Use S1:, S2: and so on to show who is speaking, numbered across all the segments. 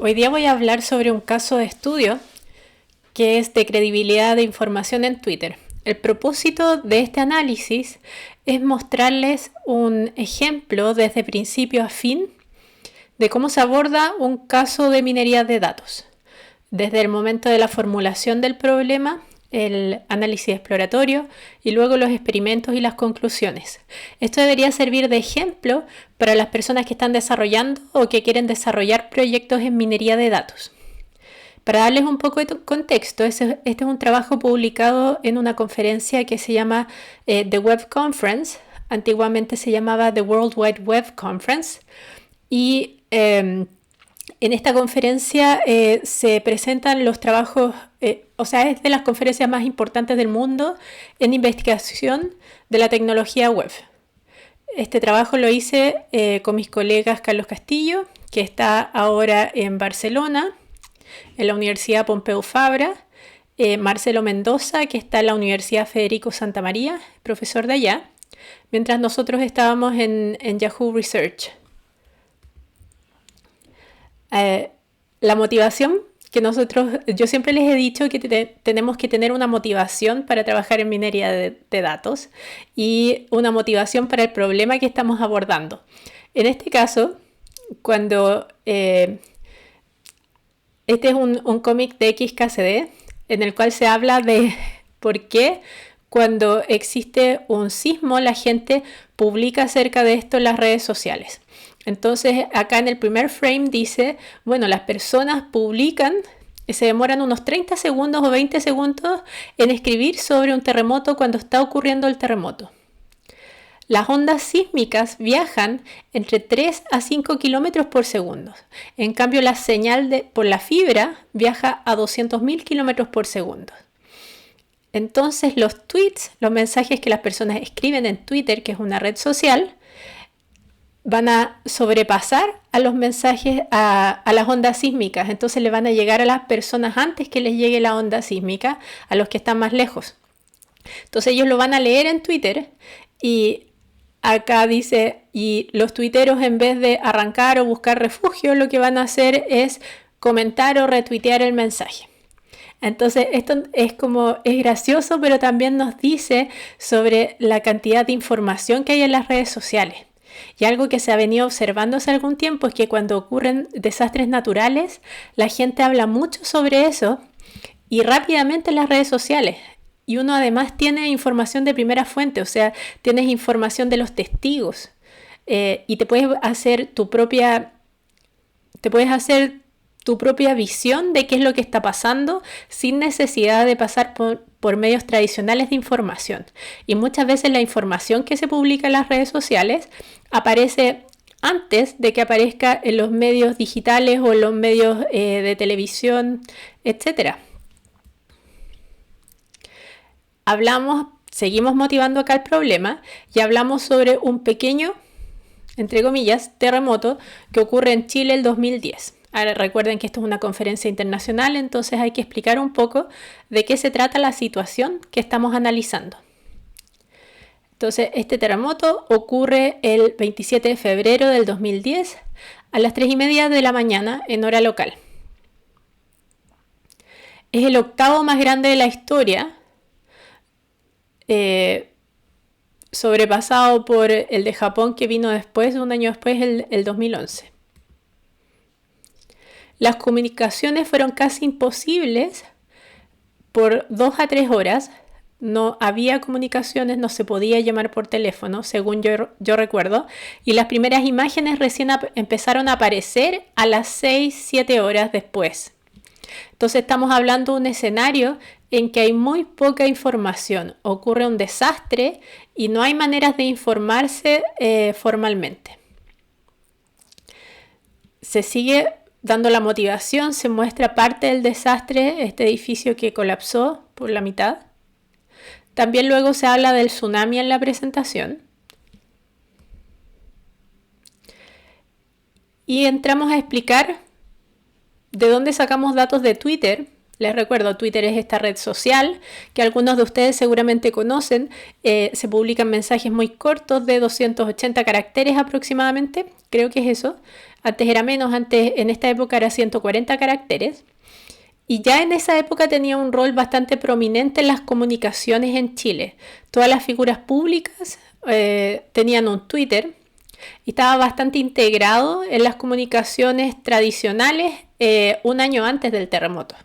S1: Hoy día voy a hablar sobre un caso de estudio que es de credibilidad de información en Twitter. El propósito de este análisis es mostrarles un ejemplo desde principio a fin de cómo se aborda un caso de minería de datos, desde el momento de la formulación del problema, el análisis exploratorio y luego los experimentos y las conclusiones. Esto debería servir de ejemplo para las personas que están desarrollando o que quieren desarrollar proyectos en minería de datos. Para darles un poco de contexto, este es un trabajo publicado en una conferencia que se llama The Web Conference. Antiguamente se llamaba The World Wide Web Conference. Y en esta conferencia se presentan los trabajos, es de las conferencias más importantes del mundo en investigación de la tecnología web. Este trabajo lo hice con mis colegas Carlos Castillo, que está ahora en Barcelona, en la Universidad Pompeu Fabra, Marcelo Mendoza, que está en la Universidad Federico Santa María, profesor de allá, mientras nosotros estábamos en Yahoo Research. La motivación que yo siempre les he dicho que tenemos que tener una motivación para trabajar en minería de datos y una motivación para el problema que estamos abordando. En este caso, cuando este es un cómic de XKCD en el cual se habla de por qué cuando existe un sismo la gente publica acerca de esto en las redes sociales. Entonces acá en el primer frame dice, bueno, las personas publican, se demoran unos 30 segundos o 20 segundos en escribir sobre un terremoto cuando está ocurriendo el terremoto. Las ondas sísmicas viajan entre 3 a 5 kilómetros por segundo. En cambio, la señal por la fibra viaja a 200.000 kilómetros por segundo. Entonces, los tweets, los mensajes que las personas escriben en Twitter, que es una red social, van a sobrepasar a los mensajes a las ondas sísmicas. Entonces, le van a llegar a las personas antes que les llegue la onda sísmica, a los que están más lejos. Entonces, ellos lo van a leer en Twitter y acá dice, y los tuiteros en vez de arrancar o buscar refugio, lo que van a hacer es comentar o retuitear el mensaje. Entonces esto es gracioso, pero también nos dice sobre la cantidad de información que hay en las redes sociales. Y algo que se ha venido observando hace algún tiempo es que cuando ocurren desastres naturales, la gente habla mucho sobre eso y rápidamente en las redes sociales. Y uno además tiene información de primera fuente, o sea, tienes información de los testigos y te puedes hacer tu propia visión de qué es lo que está pasando sin necesidad de pasar por medios tradicionales de información. Y muchas veces la información que se publica en las redes sociales aparece antes de que aparezca en los medios digitales o en los medios de televisión, etc. Seguimos motivando acá el problema y hablamos sobre un pequeño, entre comillas, terremoto que ocurre en Chile el 2010. Ahora recuerden que esto es una conferencia internacional, entonces hay que explicar un poco de qué se trata la situación que estamos analizando. Entonces, este terremoto ocurre el 27 de febrero del 2010 a las 3:30 de la mañana en hora local. Es el octavo más grande de la historia, sobrepasado por el de Japón que vino después, un año después, el 2011. Las comunicaciones fueron casi imposibles por 2 a 3 horas. No había comunicaciones, no se podía llamar por teléfono, según yo recuerdo. Y las primeras imágenes recién empezaron a aparecer a las 6-7 horas después. Entonces estamos hablando de un escenario en que hay muy poca información. Ocurre un desastre y no hay maneras de informarse formalmente. Se sigue dando la motivación, se muestra parte del desastre, este edificio que colapsó por la mitad. También luego se habla del tsunami en la presentación. Y entramos a explicar de dónde sacamos datos de Twitter Les recuerdo, Twitter es esta red social que algunos de ustedes seguramente conocen. Se publican mensajes muy cortos de 280 caracteres aproximadamente. Creo que es eso. Antes era menos, antes en esta época era 140 caracteres. Y ya en esa época tenía un rol bastante prominente en las comunicaciones en Chile. Todas las figuras públicas tenían un Twitter y estaba bastante integrado en las comunicaciones tradicionales un año antes del terremoto.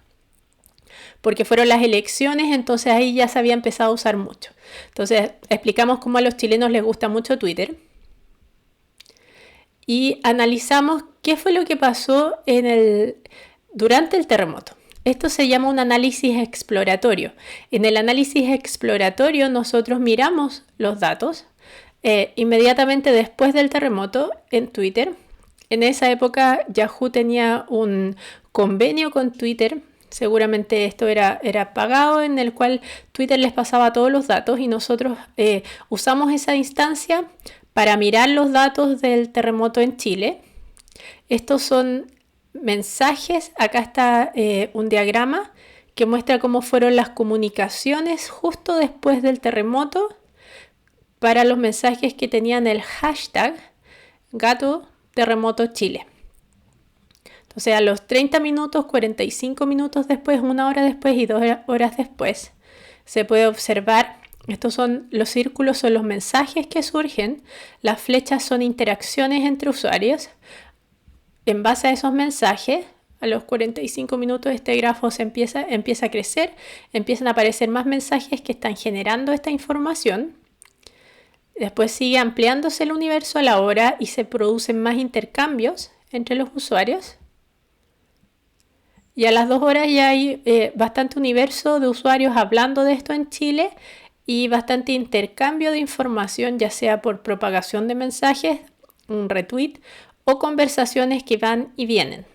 S1: Porque fueron las elecciones, entonces ahí ya se había empezado a usar mucho. Entonces explicamos cómo a los chilenos les gusta mucho Twitter. Y analizamos qué fue lo que pasó durante el terremoto. Esto se llama un análisis exploratorio. En el análisis exploratorio nosotros miramos los datos inmediatamente después del terremoto en Twitter. En esa época Yahoo tenía un convenio con Twitter. Seguramente esto era pagado, en el cual Twitter les pasaba todos los datos y nosotros usamos esa instancia para mirar los datos del terremoto en Chile. Estos son mensajes. Acá está un diagrama que muestra cómo fueron las comunicaciones justo después del terremoto para los mensajes que tenían el hashtag Gato Terremoto Chile. Entonces a los 30 minutos, 45 minutos después, 1 hora después y 2 horas después se puede observar. Estos son los círculos, son los mensajes que surgen. Las flechas son interacciones entre usuarios. En base a esos mensajes, a los 45 minutos este grafo empieza a crecer, empiezan a aparecer más mensajes que están generando esta información. Después sigue ampliándose el universo a la hora y se producen más intercambios entre los usuarios. Y a las 2 horas ya hay bastante universo de usuarios hablando de esto en Chile y bastante intercambio de información, ya sea por propagación de mensajes, un retweet o conversaciones que van y vienen.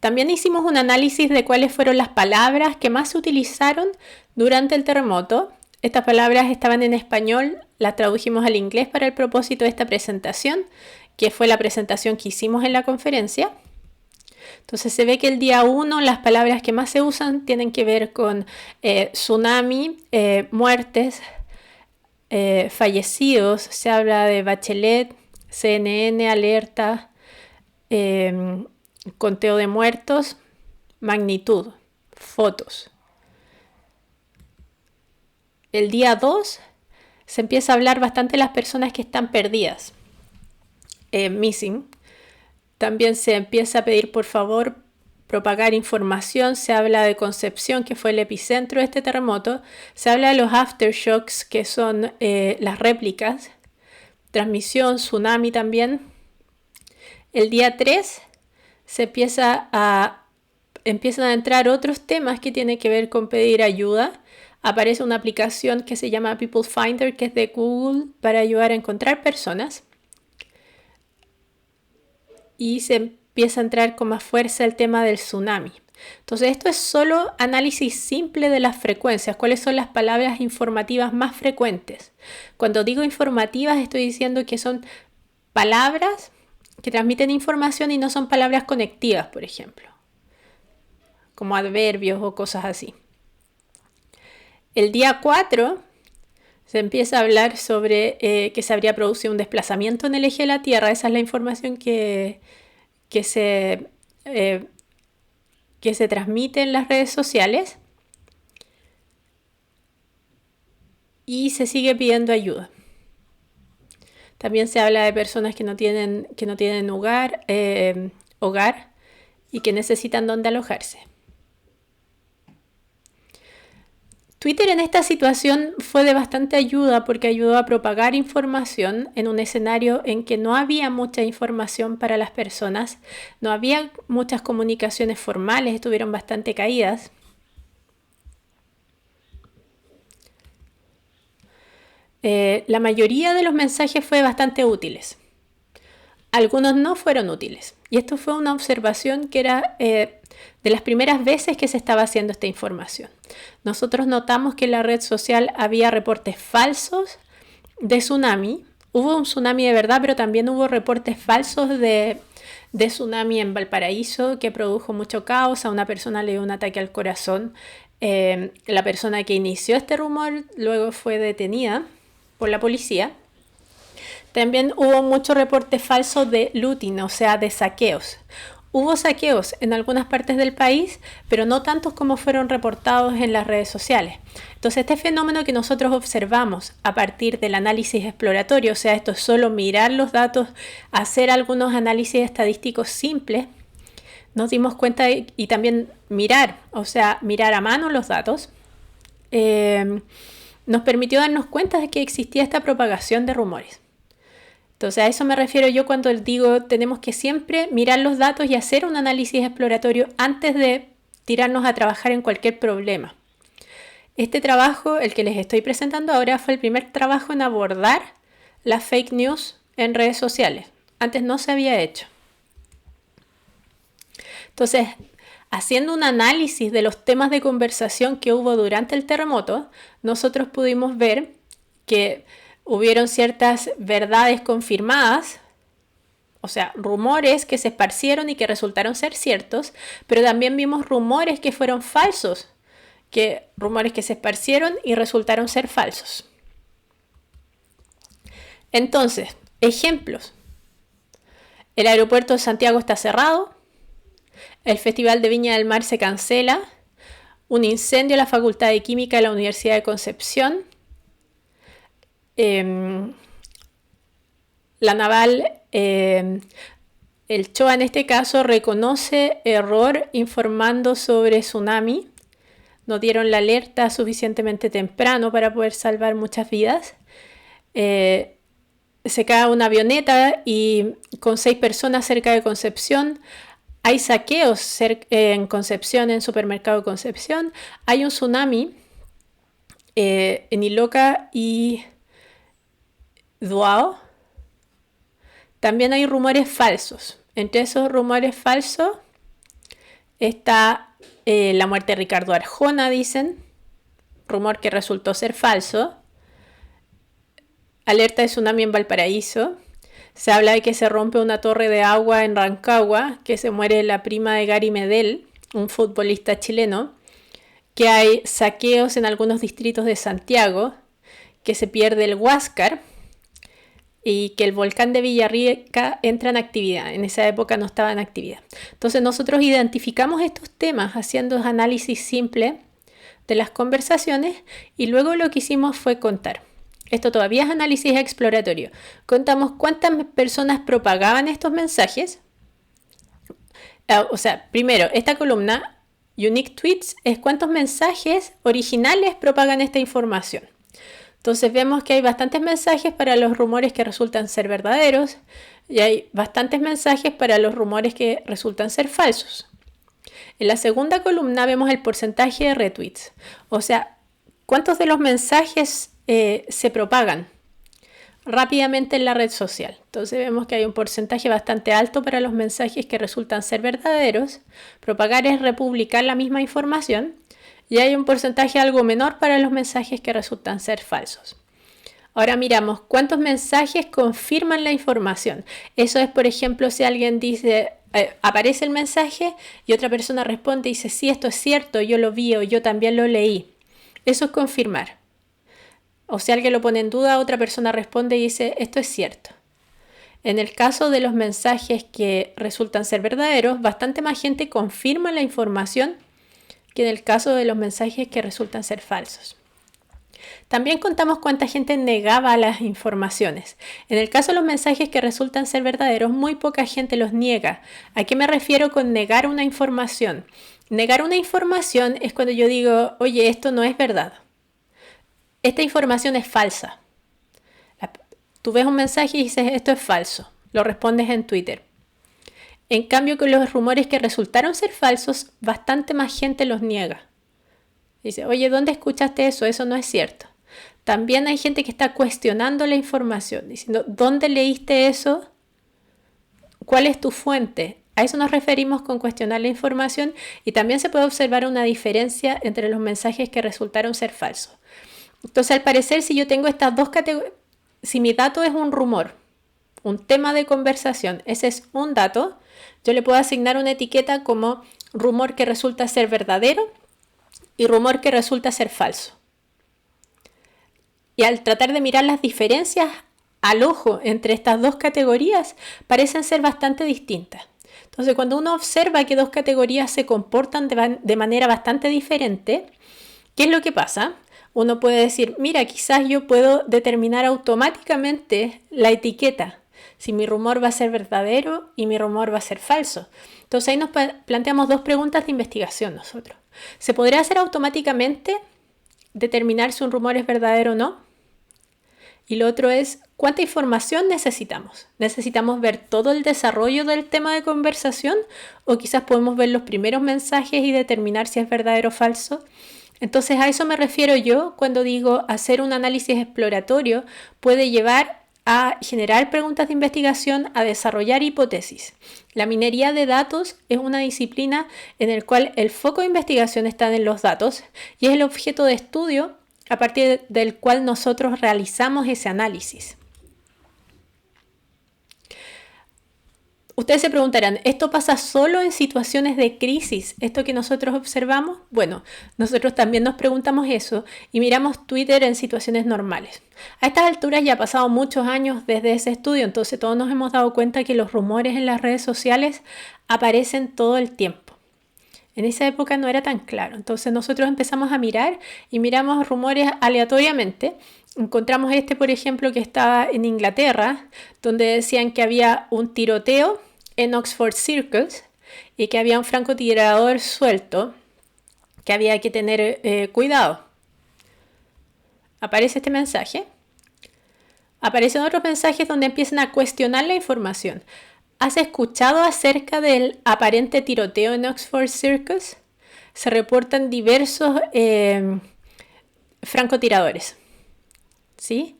S1: También hicimos un análisis de cuáles fueron las palabras que más se utilizaron durante el terremoto. Estas palabras estaban en español, las tradujimos al inglés para el propósito de esta presentación, que fue la presentación que hicimos en la conferencia. Entonces se ve que el día 1 las palabras que más se usan tienen que ver con tsunami, muertes, fallecidos. Se habla de Bachelet, CNN, alerta, conteo de muertos, magnitud, fotos. El día 2 se empieza a hablar bastante de las personas que están perdidas, missing. También se empieza a pedir por favor propagar información. Se habla de Concepción, que fue el epicentro de este terremoto. Se habla de los aftershocks, que son las réplicas. Transmisión, tsunami también. El día 3 se empiezan a entrar otros temas que tienen que ver con pedir ayuda. Aparece una aplicación que se llama People Finder, que es de Google, para ayudar a encontrar personas. Y se empieza a entrar con más fuerza el tema del tsunami. Entonces esto es solo análisis simple de las frecuencias. ¿Cuáles son las palabras informativas más frecuentes? Cuando digo informativas estoy diciendo que son palabras que transmiten información y no son palabras conectivas, por ejemplo, como adverbios o cosas así. El día 4 se empieza a hablar sobre que se habría producido un desplazamiento en el eje de la Tierra. Esa es la información que se transmite en las redes sociales. Y se sigue pidiendo ayuda. También se habla de personas que no tienen hogar y que necesitan dónde alojarse. Twitter en esta situación fue de bastante ayuda porque ayudó a propagar información en un escenario en que no había mucha información para las personas, no había muchas comunicaciones formales, estuvieron bastante caídas. La mayoría de los mensajes fue bastante útiles. Algunos no fueron útiles. Y esto fue una observación que era de las primeras veces que se estaba haciendo esta información. Nosotros notamos que en la red social había reportes falsos de tsunami. Hubo un tsunami de verdad, pero también hubo reportes falsos de de tsunami en Valparaíso que produjo mucho caos. A una persona le dio un ataque al corazón. La persona que inició este rumor luego fue detenida por la policía. También hubo muchos reportes falsos de looting, o sea, de saqueos. Hubo saqueos en algunas partes del país, pero no tantos como fueron reportados en las redes sociales. Entonces, este fenómeno que nosotros observamos a partir del análisis exploratorio, o sea, esto es solo mirar los datos, hacer algunos análisis estadísticos simples, nos dimos cuenta y también mirar, o sea, mirar a mano los datos, nos permitió darnos cuenta de que existía esta propagación de rumores. Entonces a eso me refiero yo cuando digo tenemos que siempre mirar los datos y hacer un análisis exploratorio antes de tirarnos a trabajar en cualquier problema. Este trabajo, el que les estoy presentando ahora, fue el primer trabajo en abordar las fake news en redes sociales. Antes no se había hecho. Entonces, haciendo un análisis de los temas de conversación que hubo durante el terremoto, nosotros pudimos ver que hubieron ciertas verdades confirmadas, o sea, rumores que se esparcieron y que resultaron ser ciertos, pero también vimos rumores que fueron falsos, rumores que se esparcieron y resultaron ser falsos. Entonces, ejemplos. El aeropuerto de Santiago está cerrado, el Festival de Viña del Mar se cancela, un incendio en la Facultad de Química de la Universidad de Concepción, la naval, el CHOA en este caso reconoce error informando sobre tsunami. No dieron la alerta suficientemente temprano para poder salvar muchas vidas. Se cae una avioneta y con 6 personas cerca de Concepción. Hay saqueos en Concepción, en Supermercado Concepción. Hay un tsunami en Iloca y Duao. También hay rumores falsos. Entre esos rumores falsos está la muerte de Ricardo Arjona, dicen. Rumor que resultó ser falso. Alerta de tsunami en Valparaíso. Se habla de que se rompe una torre de agua en Rancagua, que se muere la prima de Gary Medel, un futbolista chileno. Que hay saqueos en algunos distritos de Santiago. Que se pierde el Huáscar. Y que el volcán de Villarrica entra en actividad. En esa época no estaba en actividad. Entonces nosotros identificamos estos temas haciendo análisis simple de las conversaciones y luego lo que hicimos fue contar. Esto todavía es análisis exploratorio. Contamos cuántas personas propagaban estos mensajes. O sea, primero, esta columna, Unique Tweets, es cuántos mensajes originales propagan esta información. Entonces vemos que hay bastantes mensajes para los rumores que resultan ser verdaderos y hay bastantes mensajes para los rumores que resultan ser falsos. En la segunda columna vemos el porcentaje de retweets, o sea, cuántos de los mensajes se propagan rápidamente en la red social. Entonces vemos que hay un porcentaje bastante alto para los mensajes que resultan ser verdaderos. Propagar es republicar la misma información. Y hay un porcentaje algo menor para los mensajes que resultan ser falsos. Ahora miramos cuántos mensajes confirman la información. Eso es, por ejemplo, si alguien dice, aparece el mensaje y otra persona responde y dice, sí, esto es cierto, yo lo vi o yo también lo leí. Eso es confirmar. O si alguien lo pone en duda, otra persona responde y dice, esto es cierto. En el caso de los mensajes que resultan ser verdaderos, bastante más gente confirma la información que en el caso de los mensajes que resultan ser falsos. También contamos cuánta gente negaba las informaciones. En el caso de los mensajes que resultan ser verdaderos, muy poca gente los niega. ¿A qué me refiero con negar una información? Negar una información es cuando yo digo, oye, esto no es verdad. Esta información es falsa. Tú ves un mensaje y dices, esto es falso. Lo respondes en Twitter. En cambio, con los rumores que resultaron ser falsos, bastante más gente los niega. Dice, oye, ¿dónde escuchaste eso? Eso no es cierto. También hay gente que está cuestionando la información, diciendo, ¿dónde leíste eso? ¿Cuál es tu fuente? A eso nos referimos con cuestionar la información y también se puede observar una diferencia entre los mensajes que resultaron ser falsos. Entonces, al parecer, si yo tengo estas dos categorías, si mi dato es un rumor un tema de conversación, ese es un dato, yo le puedo asignar una etiqueta como rumor que resulta ser verdadero y rumor que resulta ser falso. Y al tratar de mirar las diferencias al ojo entre estas dos categorías, parecen ser bastante distintas. Entonces, cuando uno observa que dos categorías se comportan de manera bastante diferente, ¿qué es lo que pasa? Uno puede decir, mira, quizás yo puedo determinar automáticamente la etiqueta, si mi rumor va a ser verdadero y mi rumor va a ser falso. Entonces ahí nos planteamos dos preguntas de investigación nosotros. ¿Se podría hacer automáticamente determinar si un rumor es verdadero o no? Y lo otro es, ¿cuánta información necesitamos? ¿Necesitamos ver todo el desarrollo del tema de conversación? ¿O quizás podemos ver los primeros mensajes y determinar si es verdadero o falso? Entonces a eso me refiero yo cuando digo hacer un análisis exploratorio puede llevar a generar preguntas de investigación, a desarrollar hipótesis. La minería de datos es una disciplina en la cual el foco de investigación está en los datos y es el objeto de estudio a partir del cual nosotros realizamos ese análisis. Ustedes se preguntarán, ¿esto pasa solo en situaciones de crisis? ¿Esto que nosotros observamos? Bueno, nosotros también nos preguntamos eso y miramos Twitter en situaciones normales. A estas alturas ya ha pasado muchos años desde ese estudio, entonces todos nos hemos dado cuenta que los rumores en las redes sociales aparecen todo el tiempo. En esa época no era tan claro, entonces nosotros empezamos a mirar y miramos rumores aleatoriamente. Encontramos por ejemplo, que estaba en Inglaterra, donde decían que había un tiroteo en Oxford Circus y que había un francotirador suelto, que había que tener cuidado. Aparece este mensaje. Aparecen otros mensajes donde empiezan a cuestionar la información. ¿Has escuchado acerca del aparente tiroteo en Oxford Circus? Se reportan diversos francotiradores, ¿sí?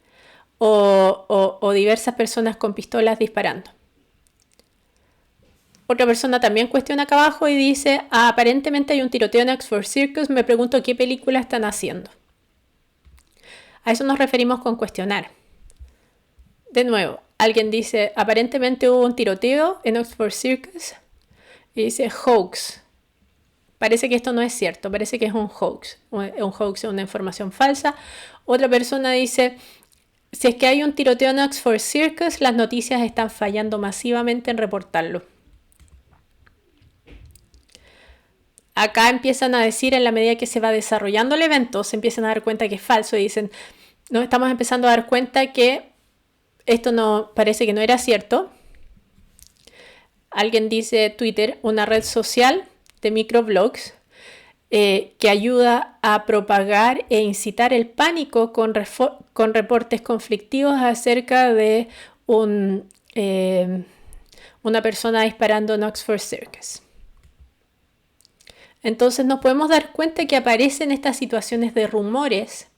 S1: O diversas personas con pistolas disparando. Otra persona también cuestiona acá abajo y dice, aparentemente hay un tiroteo en Oxford Circus, me pregunto qué película están haciendo. A eso nos referimos con cuestionar. De nuevo, alguien dice, aparentemente hubo un tiroteo en Oxford Circus y dice hoax. Parece que esto no es cierto, parece que es un hoax. Un hoax es una información falsa. Otra persona dice, si es que hay un tiroteo en Oxford Circus, las noticias están fallando masivamente en reportarlo. Acá empiezan a decir, en la medida que se va desarrollando el evento, se empiezan a dar cuenta que es falso y dicen, nos estamos empezando a dar cuenta que esto no parece que no era cierto. Alguien dice Twitter, una red social de microblogs que ayuda a propagar e incitar el pánico con reportes conflictivos acerca de una persona disparando en Oxford Circus. Entonces nos podemos dar cuenta que aparecen estas situaciones de rumores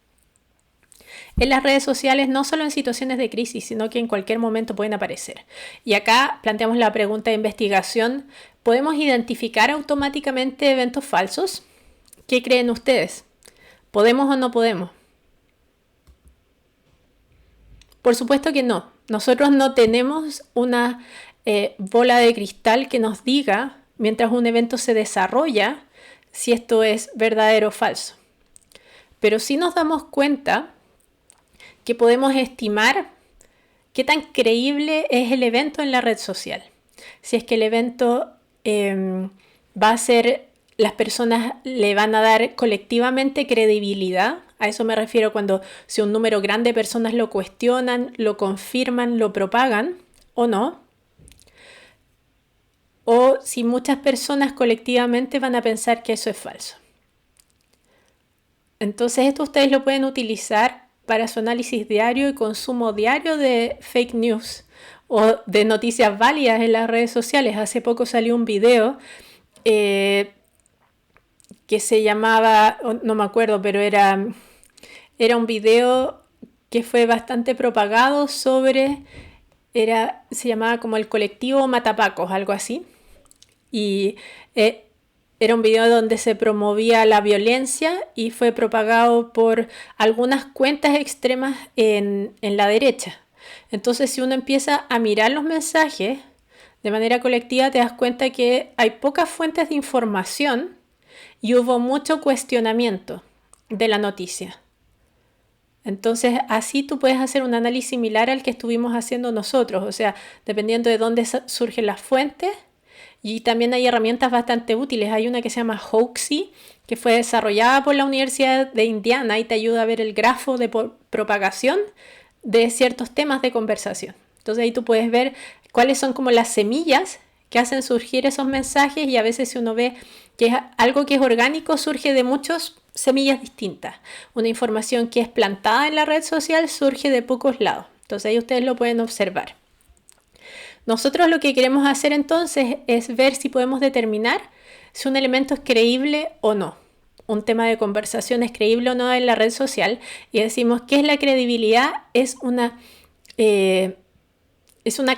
S1: en las redes sociales, no solo en situaciones de crisis, sino que en cualquier momento pueden aparecer. Y acá planteamos la pregunta de investigación, ¿podemos identificar automáticamente eventos falsos? ¿Qué creen ustedes? ¿Podemos o no podemos? Por supuesto que no. Nosotros no tenemos una bola de cristal que nos diga, mientras un evento se desarrolla, si esto es verdadero o falso. Pero sí nos damos cuenta que podemos estimar qué tan creíble es el evento en la red social. Si es que el evento va a ser, las personas le van a dar colectivamente credibilidad. A eso me refiero cuando si un número grande de personas lo cuestionan, lo confirman, lo propagan o no. O si muchas personas colectivamente van a pensar que eso es falso. Entonces esto ustedes lo pueden utilizar para su análisis diario y consumo diario de fake news o de noticias válidas en las redes sociales. Hace poco salió un video que se llamaba, no me acuerdo, pero era un video que fue bastante propagado sobre, se llamaba como el colectivo Matapacos, algo así. Y era un video donde se promovía la violencia y fue propagado por algunas cuentas extremas en la derecha. Entonces, si uno empieza a mirar los mensajes de manera colectiva, te das cuenta que hay pocas fuentes de información y hubo mucho cuestionamiento de la noticia. Entonces, así tú puedes hacer un análisis similar al que estuvimos haciendo nosotros, o sea, dependiendo de dónde surgen las fuentes. Y también hay herramientas bastante útiles. Hay una que se llama Hoaxy, que fue desarrollada por la Universidad de Indiana y te ayuda a ver el grafo de propagación de ciertos temas de conversación. Entonces ahí tú puedes ver cuáles son como las semillas que hacen surgir esos mensajes, y a veces si uno ve que es algo que es orgánico, surge de muchas semillas distintas. Una información que es plantada en la red social surge de pocos lados. Entonces ahí ustedes lo pueden observar. Nosotros lo que queremos hacer entonces es ver si podemos determinar si un elemento es creíble o no. Un tema de conversación es creíble o no en la red social, y decimos ¿qué es la credibilidad? Es una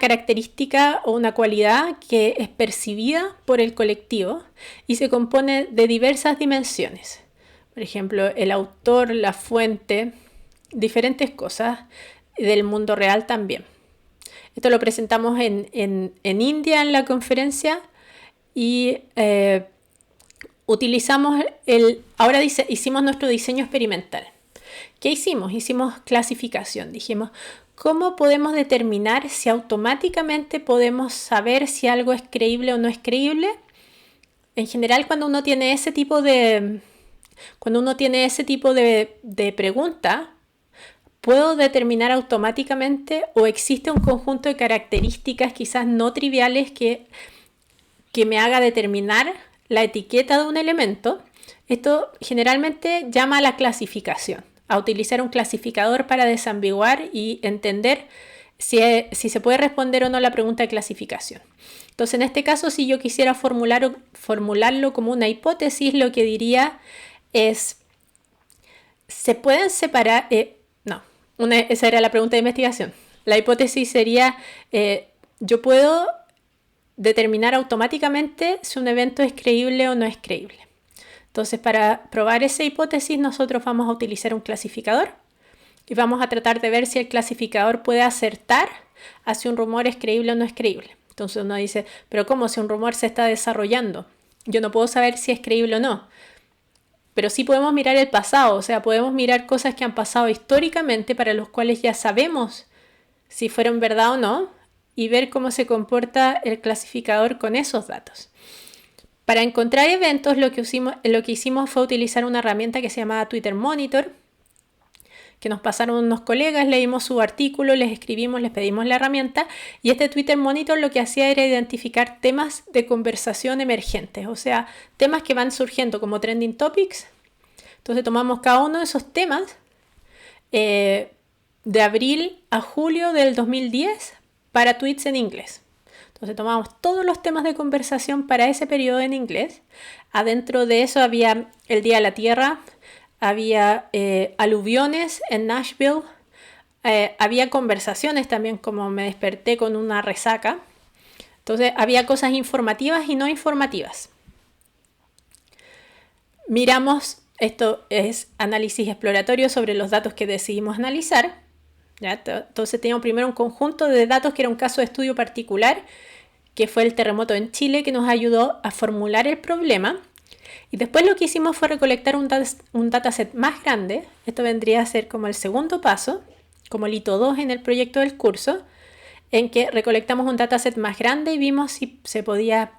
S1: característica o una cualidad que es percibida por el colectivo y se compone de diversas dimensiones. Por ejemplo, el autor, la fuente, diferentes cosas del mundo real también. Esto lo presentamos en India en la conferencia y hicimos nuestro diseño experimental. ¿Qué hicimos? Hicimos clasificación. Dijimos, ¿cómo podemos determinar si automáticamente podemos saber si algo es creíble o no es creíble? En general, cuando uno tiene ese tipo de pregunta, ¿puedo determinar automáticamente o existe un conjunto de características quizás no triviales que me haga determinar la etiqueta de un elemento? Esto generalmente llama a la clasificación, a utilizar un clasificador para desambiguar y entender si se puede responder o no la pregunta de clasificación. Entonces, en este caso, si yo quisiera formularlo como una hipótesis, lo que diría es, ¿se pueden separar? Esa era la pregunta de investigación. La hipótesis sería, yo puedo determinar automáticamente si un evento es creíble o no es creíble. Entonces, para probar esa hipótesis, nosotros vamos a utilizar un clasificador y vamos a tratar de ver si el clasificador puede acertar a si un rumor es creíble o no es creíble. Entonces uno dice, pero ¿cómo? Si un rumor se está desarrollando, yo no puedo saber si es creíble o no. Pero sí podemos mirar el pasado, o sea, podemos mirar cosas que han pasado históricamente para los cuales ya sabemos si fueron verdad o no, y ver cómo se comporta el clasificador con esos datos. Para encontrar eventos, lo que hicimos fue utilizar una herramienta que se llamaba Twitter Monitor, que nos pasaron unos colegas, leímos su artículo, les escribimos, les pedimos la herramienta, y este Twitter Monitor lo que hacía era identificar temas de conversación emergentes, o sea, temas que van surgiendo como trending topics. Entonces tomamos cada uno de esos temas de abril a julio del 2010 para tweets en inglés. Entonces tomamos todos los temas de conversación para ese periodo en inglés. Adentro de eso había el Día de la Tierra, había aluviones en Nashville, había conversaciones también, como me desperté con una resaca. Entonces había cosas informativas y no informativas. Miramos, esto es análisis exploratorio sobre los datos que decidimos analizar. ¿Ya? Entonces teníamos primero un conjunto de datos que era un caso de estudio particular, que fue el terremoto en Chile, que nos ayudó a formular el problema. Y después lo que hicimos fue recolectar un dataset más grande. Esto vendría a ser como el segundo paso, como el hito 2 en el proyecto del curso, en que recolectamos un dataset más grande y vimos si se podía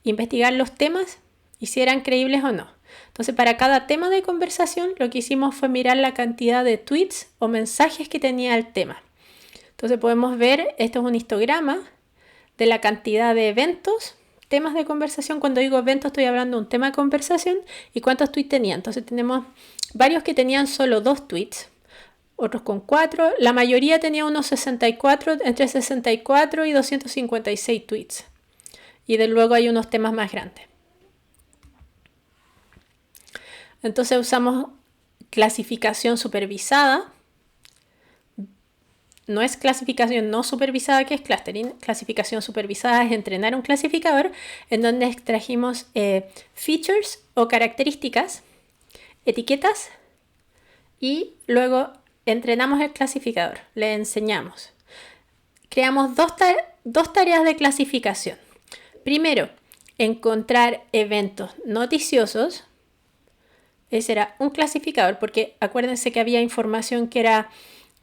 S1: investigar los temas y si eran creíbles o no. Entonces, para cada tema de conversación, lo que hicimos fue mirar la cantidad de tweets o mensajes que tenía el tema. Entonces podemos ver, esto es un histograma de la cantidad de eventos, temas de conversación. Cuando digo eventos estoy hablando de un tema de conversación y cuántos tweets tenía. Entonces tenemos varios que tenían solo 2 tweets, otros con 4. La mayoría tenía unos 64, entre 64 y 256 tweets. Y de luego hay unos temas más grandes. Entonces usamos clasificación supervisada. No es clasificación no supervisada, que es clustering. Clasificación supervisada es entrenar un clasificador en donde extrajimos features o características, etiquetas, y luego entrenamos el clasificador, le enseñamos. creamos dos tareas de clasificación. Primero, encontrar eventos noticiosos. Ese era un clasificador, porque acuérdense que había información que era,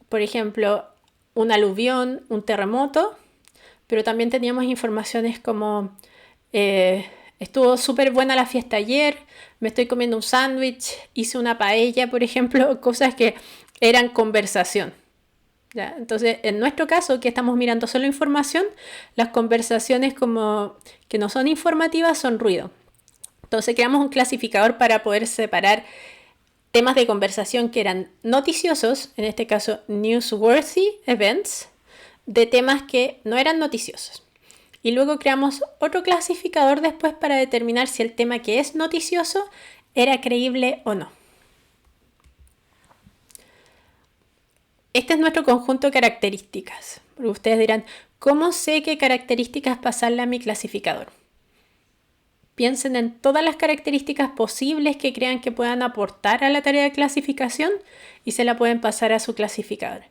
S1: por ejemplo, un aluvión, un terremoto, pero también teníamos informaciones como estuvo súper buena la fiesta ayer, me estoy comiendo un sándwich, hice una paella, por ejemplo, cosas que eran conversación. ¿Ya? Entonces, en nuestro caso, que estamos mirando solo información, las conversaciones como que no son informativas son ruido. Entonces, creamos un clasificador para poder separar temas de conversación que eran noticiosos, en este caso newsworthy events, de temas que no eran noticiosos. Y luego creamos otro clasificador después para determinar si el tema que es noticioso era creíble o no. Este es nuestro conjunto de características. Ustedes dirán, ¿cómo sé qué características pasarle a mi clasificador? Piensen en todas las características posibles que crean que puedan aportar a la tarea de clasificación y se la pueden pasar a su clasificador.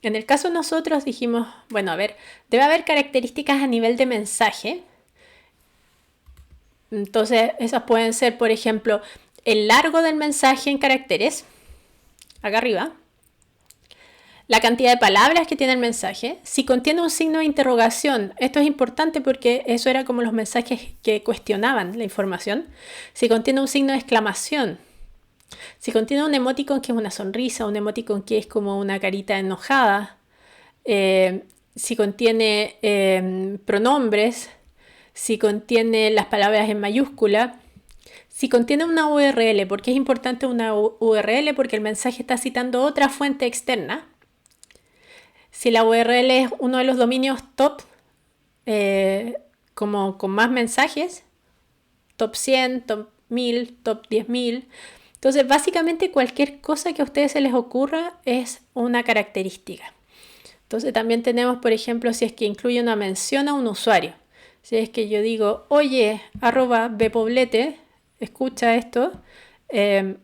S1: En el caso de nosotros dijimos, bueno, a ver, debe haber características a nivel de mensaje. Entonces, esas pueden ser, por ejemplo, el largo del mensaje en caracteres, acá arriba. La cantidad de palabras que tiene el mensaje, si contiene un signo de interrogación, esto es importante porque eso era como los mensajes que cuestionaban la información, si contiene un signo de exclamación, si contiene un emoticon que es una sonrisa, un emoticon que es como una carita enojada, si contiene pronombres, si contiene las palabras en mayúscula, si contiene una URL, porque es importante una URL porque el mensaje está citando otra fuente externa. Si la URL es uno de los dominios top, como con más mensajes, top 100, top 1000, top 10.000. Entonces, básicamente cualquier cosa que a ustedes se les ocurra es una característica. Entonces, también tenemos, por ejemplo, si es que incluye una mención a un usuario. Si es que yo digo, oye, @bpoblete, escucha esto, eso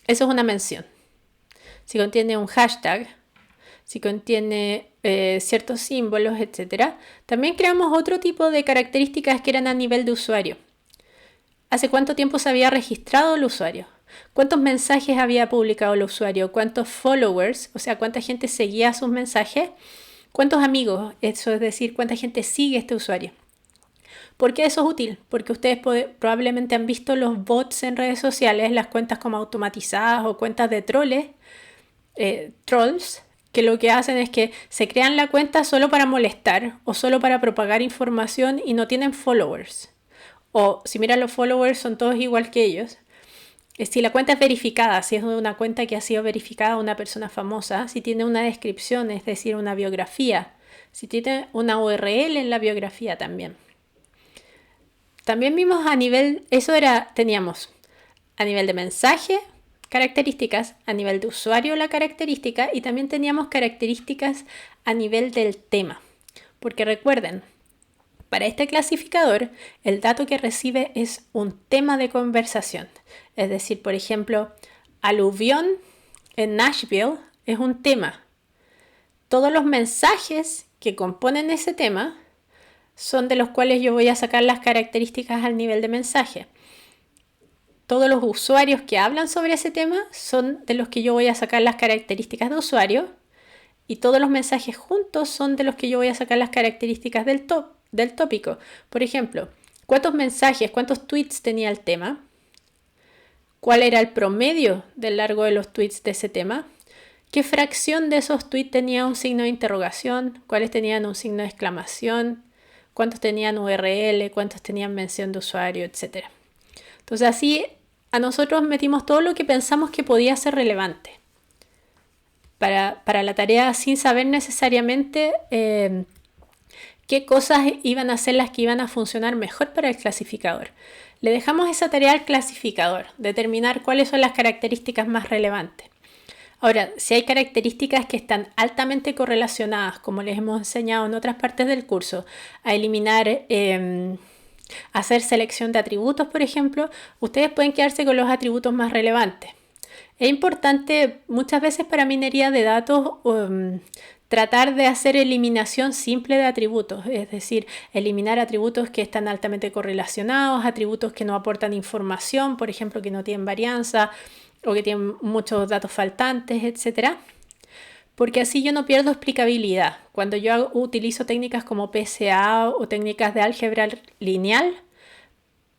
S1: es una mención. Si contiene un hashtag, si contiene ciertos símbolos, etc. También creamos otro tipo de características que eran a nivel de usuario. ¿Hace cuánto tiempo se había registrado el usuario? ¿Cuántos mensajes había publicado el usuario? ¿Cuántos followers? O sea, ¿cuánta gente seguía sus mensajes? ¿Cuántos amigos? Eso es decir, ¿cuánta gente sigue este usuario? ¿Por qué eso es útil? Porque ustedes probablemente han visto los bots en redes sociales, las cuentas como automatizadas o cuentas de trolls, que lo que hacen es que se crean la cuenta solo para molestar o solo para propagar información y no tienen followers. O si miran los followers son todos igual que ellos. Si la cuenta es verificada, si es una cuenta que ha sido verificada una persona famosa, si tiene una descripción, es decir, una biografía, si tiene una URL en la biografía también. También vimos teníamos a nivel de mensaje, características, a nivel de usuario la característica y también teníamos características a nivel del tema. Porque recuerden, para este clasificador el dato que recibe es un tema de conversación. Es decir, por ejemplo, aluvión en Nashville es un tema. Todos los mensajes que componen ese tema son de los cuales yo voy a sacar las características al nivel de mensaje. Todos los usuarios que hablan sobre ese tema son de los que yo voy a sacar las características de usuario y todos los mensajes juntos son de los que yo voy a sacar las características del tópico. Por ejemplo, ¿cuántos mensajes, cuántos tweets tenía el tema? ¿Cuál era el promedio del largo de los tweets de ese tema? ¿Qué fracción de esos tweets tenía un signo de interrogación? ¿Cuáles tenían un signo de exclamación? ¿Cuántos tenían URL? ¿Cuántos tenían mención de usuario? Etcétera. Entonces así a nosotros metimos todo lo que pensamos que podía ser relevante para la tarea sin saber necesariamente qué cosas iban a ser las que iban a funcionar mejor para el clasificador. Le dejamos esa tarea al clasificador, determinar cuáles son las características más relevantes. Ahora, si hay características que están altamente correlacionadas, como les hemos enseñado en otras partes del curso, a eliminar, hacer selección de atributos, por ejemplo, ustedes pueden quedarse con los atributos más relevantes. Es importante muchas veces para minería de datos tratar de hacer eliminación simple de atributos, es decir, eliminar atributos que están altamente correlacionados, atributos que no aportan información, por ejemplo, que no tienen varianza o que tienen muchos datos faltantes, etc. Porque así yo no pierdo explicabilidad. Cuando yo utilizo técnicas como PSA o técnicas de álgebra lineal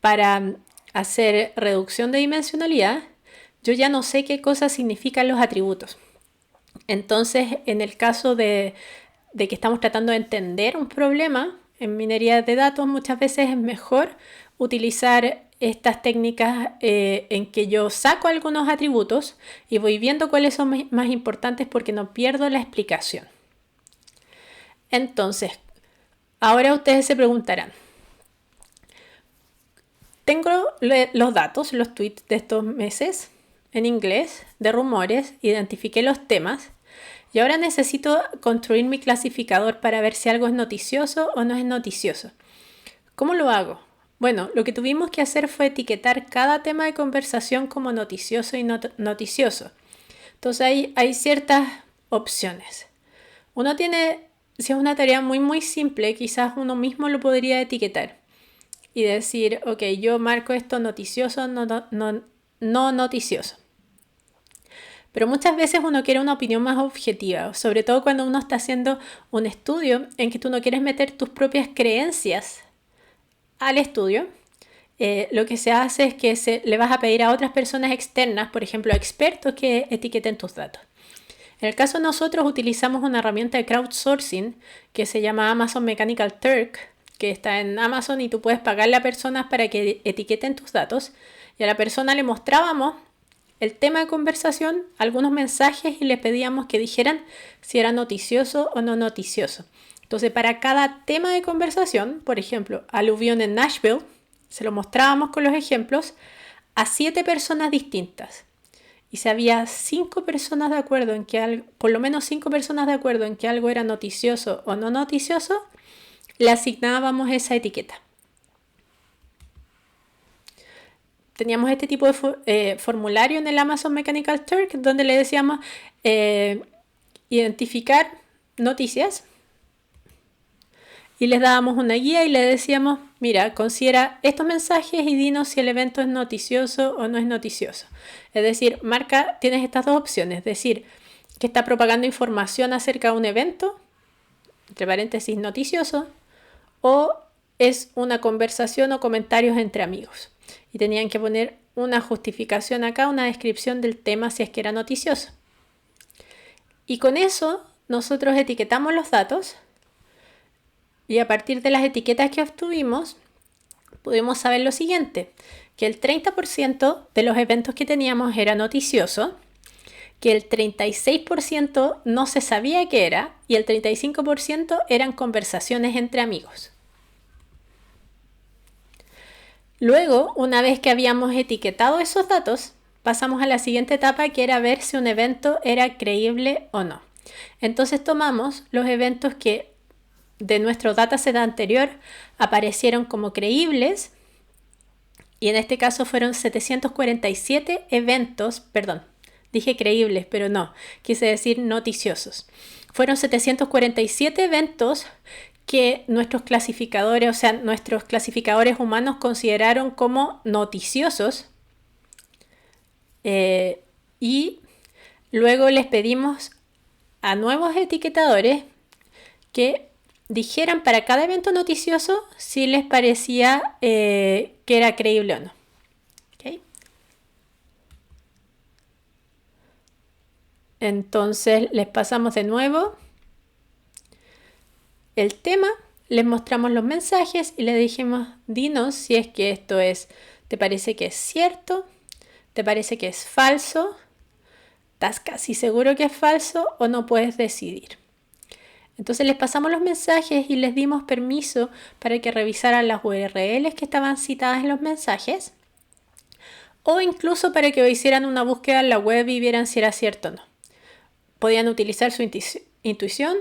S1: para hacer reducción de dimensionalidad, yo ya no sé qué cosas significan los atributos. Entonces, en el caso de que estamos tratando de entender un problema en minería de datos, muchas veces es mejor utilizar estas técnicas en que yo saco algunos atributos y voy viendo cuáles son más importantes porque no pierdo la explicación. Entonces, ahora ustedes se preguntarán, tengo los datos, los tweets de estos meses en inglés, de rumores, identifiqué los temas y ahora necesito construir mi clasificador para ver si algo es noticioso o no es noticioso. ¿Cómo lo hago? Bueno, lo que tuvimos que hacer fue etiquetar cada tema de conversación como noticioso y no noticioso. Entonces hay ciertas opciones. Uno tiene, si es una tarea muy simple, quizás uno mismo lo podría etiquetar y decir, ok, yo marco esto noticioso, no noticioso. Pero muchas veces uno quiere una opinión más objetiva, sobre todo cuando uno está haciendo un estudio en que tú no quieres meter tus propias creencias al estudio. Lo que se hace es que le vas a pedir a otras personas externas, por ejemplo a expertos, que etiqueten tus datos. En el caso de nosotros utilizamos una herramienta de crowdsourcing que se llama Amazon Mechanical Turk, que está en Amazon y tú puedes pagarle a personas para que etiqueten tus datos. Y a la persona le mostrábamos el tema de conversación, algunos mensajes y le pedíamos que dijeran si era noticioso o no noticioso. Entonces, para cada tema de conversación, por ejemplo, aluvión en Nashville, se lo mostrábamos con los ejemplos a 7 personas distintas. Y si había 5 personas de acuerdo en que por lo menos 5 personas de acuerdo en que algo era noticioso o no noticioso, le asignábamos esa etiqueta. Teníamos este tipo de formulario en el Amazon Mechanical Turk donde le decíamos identificar noticias y les dábamos una guía y le decíamos, mira, considera estos mensajes y dinos si el evento es noticioso o no es noticioso. Es decir, tienes estas dos opciones, decir que está propagando información acerca de un evento, entre paréntesis noticioso, o es una conversación o comentarios entre amigos. Y tenían que poner una justificación acá, una descripción del tema si es que era noticioso. Y con eso nosotros etiquetamos los datos y a partir de las etiquetas que obtuvimos pudimos saber lo siguiente, que el 30% de los eventos que teníamos era noticioso, que el 36% no se sabía qué era y el 35% eran conversaciones entre amigos. Luego, una vez que habíamos etiquetado esos datos, pasamos a la siguiente etapa, que era ver si un evento era creíble o no. Entonces tomamos los eventos que de nuestro dataset anterior aparecieron como creíbles y en este caso fueron 747 eventos, perdón, dije creíbles, pero no, quise decir noticiosos. Fueron 747 eventos que nuestros clasificadores, o sea, nuestros clasificadores humanos consideraron como noticiosos y luego les pedimos a nuevos etiquetadores que dijeran para cada evento noticioso si les parecía que era creíble o no. ¿Okay? Entonces les pasamos de nuevo el tema, les mostramos los mensajes y les dijimos, dinos si es que esto ¿te parece que es cierto? ¿Te parece que es falso? ¿Estás casi seguro que es falso o no puedes decidir? Entonces les pasamos los mensajes y les dimos permiso para que revisaran las URLs que estaban citadas en los mensajes o incluso para que hicieran una búsqueda en la web y vieran si era cierto o no. Podían utilizar su intuición,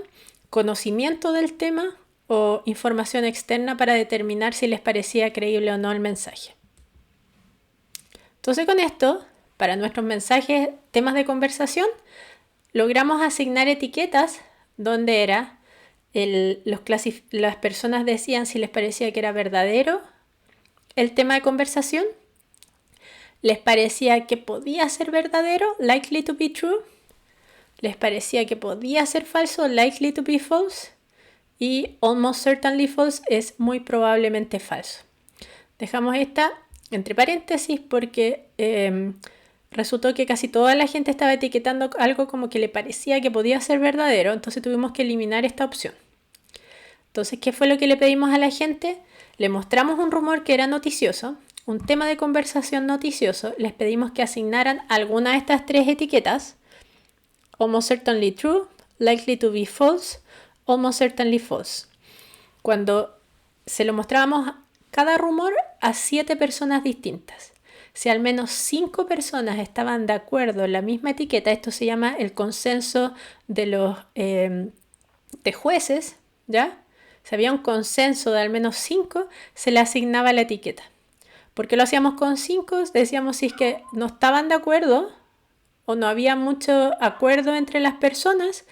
S1: conocimiento del tema o información externa para determinar si les parecía creíble o no el mensaje. Entonces con esto, para nuestros mensajes, temas de conversación, logramos asignar etiquetas donde era las personas decían si les parecía que era verdadero el tema de conversación, les parecía que podía ser verdadero, likely to be true, les parecía que podía ser falso, likely to be false, y almost certainly false es muy probablemente falso. Dejamos esta entre paréntesis porque resultó que casi toda la gente estaba etiquetando algo como que le parecía que podía ser verdadero, entonces tuvimos que eliminar esta opción. Entonces, ¿qué fue lo que le pedimos a la gente? Le mostramos un rumor que era noticioso, un tema de conversación noticioso, les pedimos que asignaran alguna de estas tres etiquetas, almost certainly true, likely to be false, almost certainly false. Cuando se lo mostrábamos cada rumor a 7 personas distintas. Si al menos 5 personas estaban de acuerdo en la misma etiqueta, esto se llama el consenso de los de jueces, ¿ya? Si había un consenso de al menos 5, se le asignaba la etiqueta. ¿Por qué lo hacíamos con 5? Decíamos si es que no estaban de acuerdo o no había mucho acuerdo entre las personas,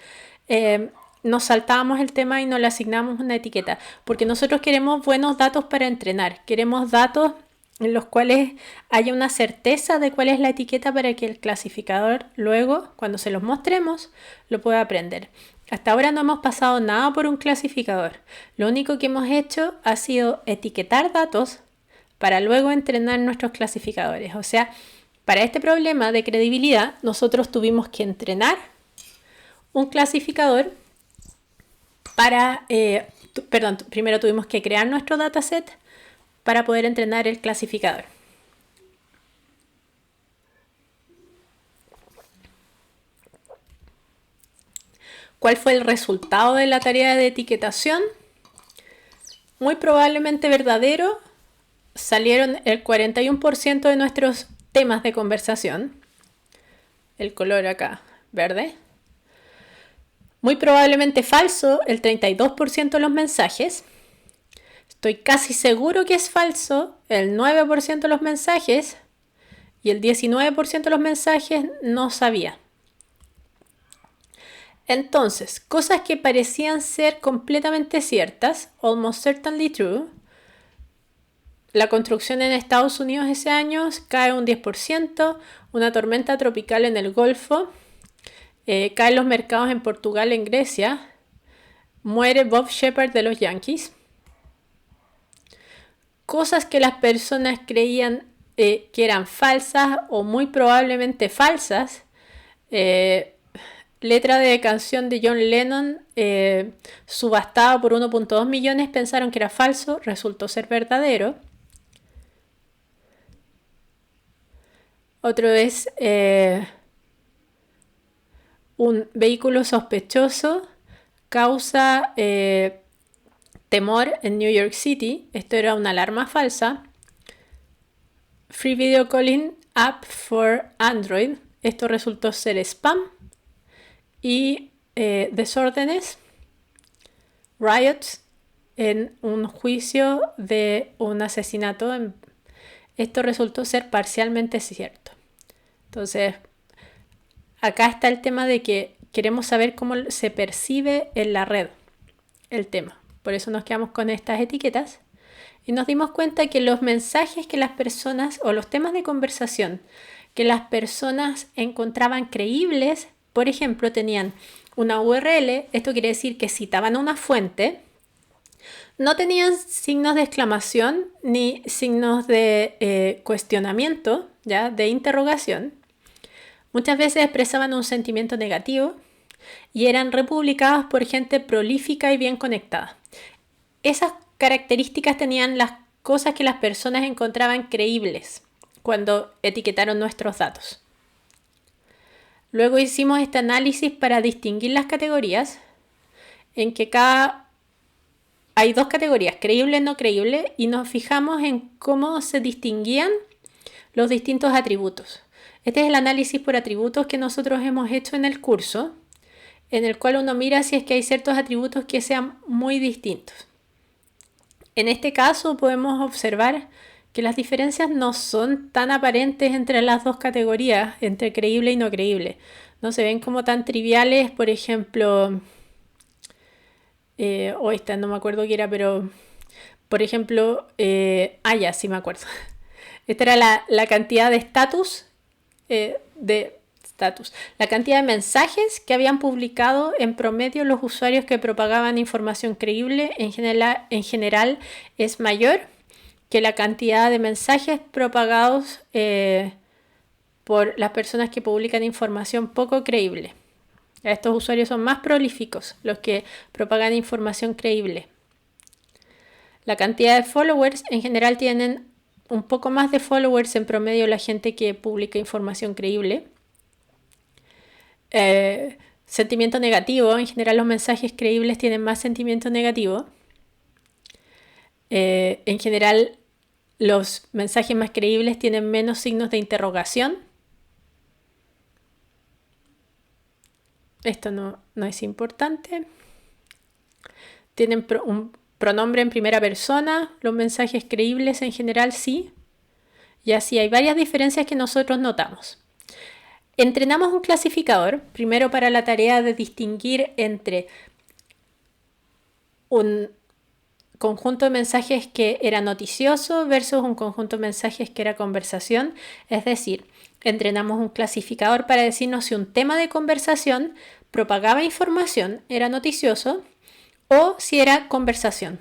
S1: nos saltábamos el tema y no le asignamos una etiqueta. Porque nosotros queremos buenos datos para entrenar. Queremos datos en los cuales haya una certeza de cuál es la etiqueta para que el clasificador luego, cuando se los mostremos, lo pueda aprender. Hasta ahora no hemos pasado nada por un clasificador. Lo único que hemos hecho ha sido etiquetar datos para luego entrenar nuestros clasificadores. O sea, para este problema de credibilidad, nosotros tuvimos que entrenar un clasificador primero tuvimos que crear nuestro dataset para poder entrenar el clasificador. ¿Cuál fue el resultado de la tarea de etiquetación? Muy probablemente verdadero. Salieron el 41% de nuestros temas de conversación. El color acá, verde. Muy probablemente falso, el 32% de los mensajes. Estoy casi seguro que es falso, el 9% de los mensajes. Y el 19% de los mensajes no sabía. Entonces, cosas que parecían ser completamente ciertas, almost certainly true. La construcción en Estados Unidos ese año cae un 10%, una tormenta tropical en el Golfo, caen los mercados en Portugal, en Grecia, muere Bob Shepard de los Yankees. Cosas que las personas creían que eran falsas o muy probablemente falsas. Letra de canción de John Lennon subastada por 1.2 millones, pensaron que era falso, resultó ser verdadero. Otro es un vehículo sospechoso causa temor en New York City. Esto era una alarma falsa. Free Video Calling App for Android. Esto resultó ser spam. Y desórdenes, riots, en un juicio de un asesinato. Esto resultó ser parcialmente cierto. Entonces, acá está el tema de que queremos saber cómo se percibe en la red el tema. Por eso nos quedamos con estas etiquetas. Y nos dimos cuenta que los mensajes que las personas, o los temas de conversación que las personas encontraban creíbles, por ejemplo, tenían una URL, esto quiere decir que citaban una fuente, no tenían signos de exclamación ni signos de cuestionamiento, ¿ya? De interrogación. Muchas veces expresaban un sentimiento negativo y eran republicadas por gente prolífica y bien conectada. Esas características tenían las cosas que las personas encontraban creíbles cuando etiquetaron nuestros datos. Luego hicimos este análisis para distinguir las categorías, en que hay dos categorías, creíble y no creíble, y nos fijamos en cómo se distinguían los distintos atributos. Este es el análisis por atributos que nosotros hemos hecho en el curso, en el cual uno mira si es que hay ciertos atributos que sean muy distintos. En este caso podemos observar que las diferencias no son tan aparentes entre las dos categorías, entre creíble y no creíble. No se ven como tan triviales, por ejemplo, o esta, no me acuerdo qué era, pero por ejemplo, ya, sí me acuerdo. Esta era la cantidad de la cantidad de mensajes que habían publicado en promedio los usuarios que propagaban información creíble en general es mayor que la cantidad de mensajes propagados por las personas que publican información poco creíble. Estos usuarios son más prolíficos, los que propagan información creíble. La cantidad de followers en general tienen un poco más de followers en promedio la gente que publica información creíble. Sentimiento negativo, en general los mensajes creíbles tienen más sentimiento negativo. En general los mensajes más creíbles tienen menos signos de interrogación. Esto no es importante. Tienen un pronombre en primera persona. Los mensajes creíbles en general sí. Y así hay varias diferencias que nosotros notamos. Entrenamos un clasificador, primero para la tarea de distinguir entre un conjunto de mensajes que era noticioso versus un conjunto de mensajes que era conversación. Es decir, entrenamos un clasificador para decirnos si un tema de conversación propagaba información, era noticioso, o si era conversación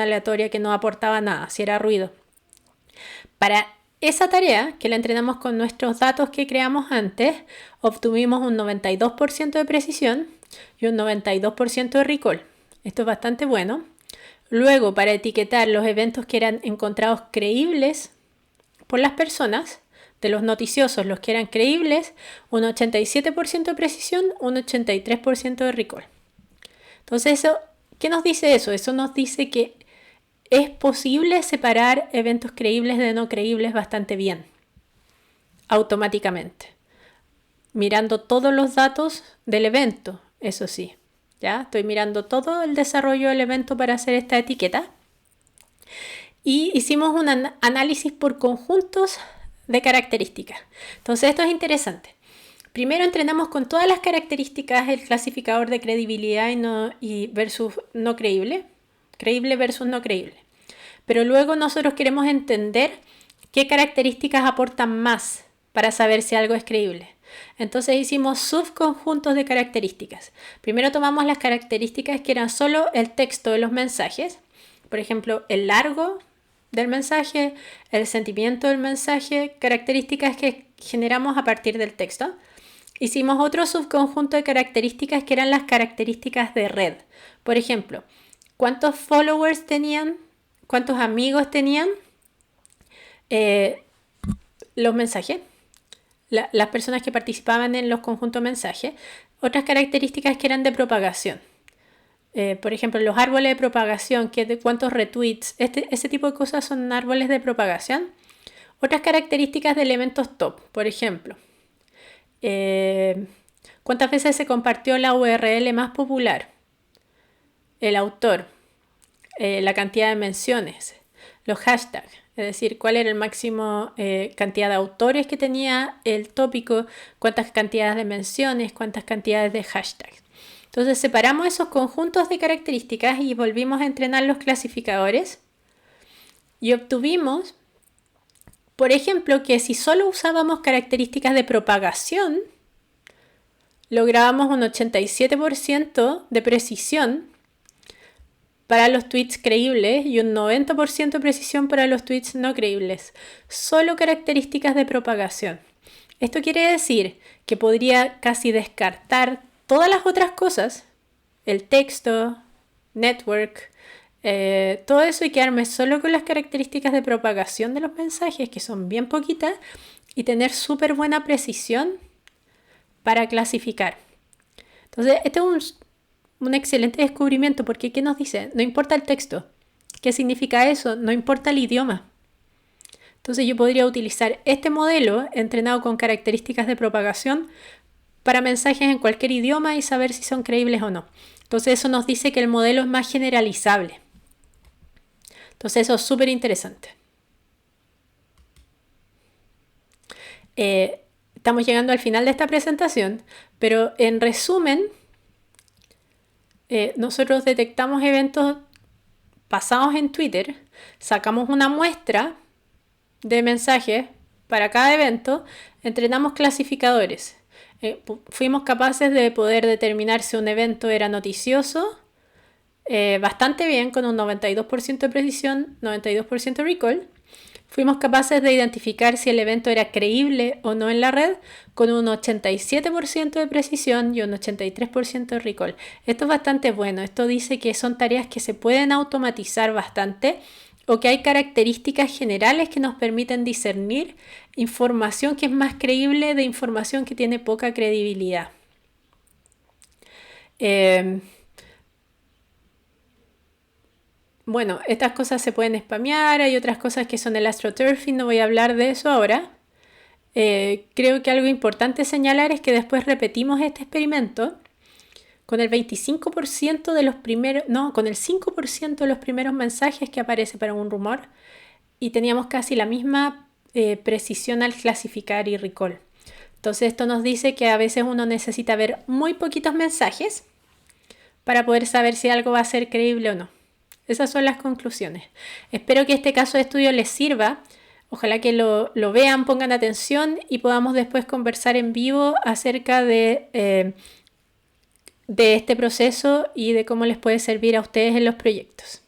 S1: aleatoria que no aportaba nada, si era ruido. Para esa tarea, que la entrenamos con nuestros datos que creamos antes, obtuvimos un 92% de precisión y un 92% de recall. Esto es bastante bueno. Luego, para etiquetar los eventos que eran encontrados creíbles por las personas, de los noticiosos, los que eran creíbles, un 87% de precisión, un 83% de recall. Entonces, ¿qué nos dice eso? Eso nos dice que es posible separar eventos creíbles de no creíbles bastante bien, automáticamente, mirando todos los datos del evento, eso sí. ¿Ya? Estoy mirando todo el desarrollo del evento para hacer esta etiqueta. Y hicimos un análisis por conjuntos de características. Entonces esto es interesante. Primero entrenamos con todas las características el clasificador de credibilidad y versus no creíble. Creíble versus no creíble. Pero luego nosotros queremos entender qué características aportan más para saber si algo es creíble. Entonces hicimos subconjuntos de características. Primero tomamos las características que eran solo el texto de los mensajes. Por ejemplo, el largo del mensaje, el sentimiento del mensaje, características que generamos a partir del texto. Hicimos otro subconjunto de características que eran las características de red. Por ejemplo, ¿cuántos followers tenían? ¿Cuántos amigos tenían los mensajes? Las personas que participaban en los conjuntos de mensajes. Otras características que eran de propagación. Por ejemplo, los árboles de propagación, que de cuántos retweets, ese tipo de cosas son árboles de propagación. Otras características de elementos top, por ejemplo, cuántas veces se compartió la URL más popular, el autor, la cantidad de menciones, los hashtags, es decir, cuál era el máximo cantidad de autores que tenía el tópico, cuántas cantidades de menciones, cuántas cantidades de hashtags. Entonces separamos esos conjuntos de características y volvimos a entrenar los clasificadores y obtuvimos, por ejemplo, que si solo usábamos características de propagación, lográbamos un 87% de precisión para los tweets creíbles y un 90% de precisión para los tweets no creíbles. Solo características de propagación. Esto quiere decir que podría casi descartar todas las otras cosas, el texto, network, todo eso, y quedarme solo con las características de propagación de los mensajes, que son bien poquitas, y tener súper buena precisión para clasificar. Entonces, este es un excelente descubrimiento, porque ¿qué nos dice? No importa el texto. ¿Qué significa eso? No importa el idioma. Entonces yo podría utilizar este modelo entrenado con características de propagación para mensajes en cualquier idioma y saber si son creíbles o no. Entonces eso nos dice que el modelo es más generalizable. Entonces eso es súper interesante. Estamos llegando al final de esta presentación, pero en resumen, nosotros detectamos eventos pasados en Twitter, sacamos una muestra de mensajes para cada evento, entrenamos clasificadores. Fuimos capaces de poder determinar si un evento era noticioso, bastante bien, con un 92% de precisión, 92% de recall. Fuimos capaces de identificar si el evento era creíble o no en la red, con un 87% de precisión y un 83% de recall. Esto es bastante bueno. Esto dice que son tareas que se pueden automatizar bastante o que hay características generales que nos permiten discernir información que es más creíble de información que tiene poca credibilidad. Bueno, estas cosas se pueden spamear, hay otras cosas que son el astroturfing, no voy a hablar de eso ahora. Creo que algo importante señalar es que después repetimos este experimento con el 25% de los primeros, no, con el 5% de los primeros mensajes que aparece para un rumor y teníamos casi la misma precisión al clasificar y recall. Entonces esto nos dice que a veces uno necesita ver muy poquitos mensajes para poder saber si algo va a ser creíble o no. Esas son las conclusiones. Espero que este caso de estudio les sirva. Ojalá que lo vean, pongan atención y podamos después conversar en vivo acerca de este proceso y de cómo les puede servir a ustedes en los proyectos.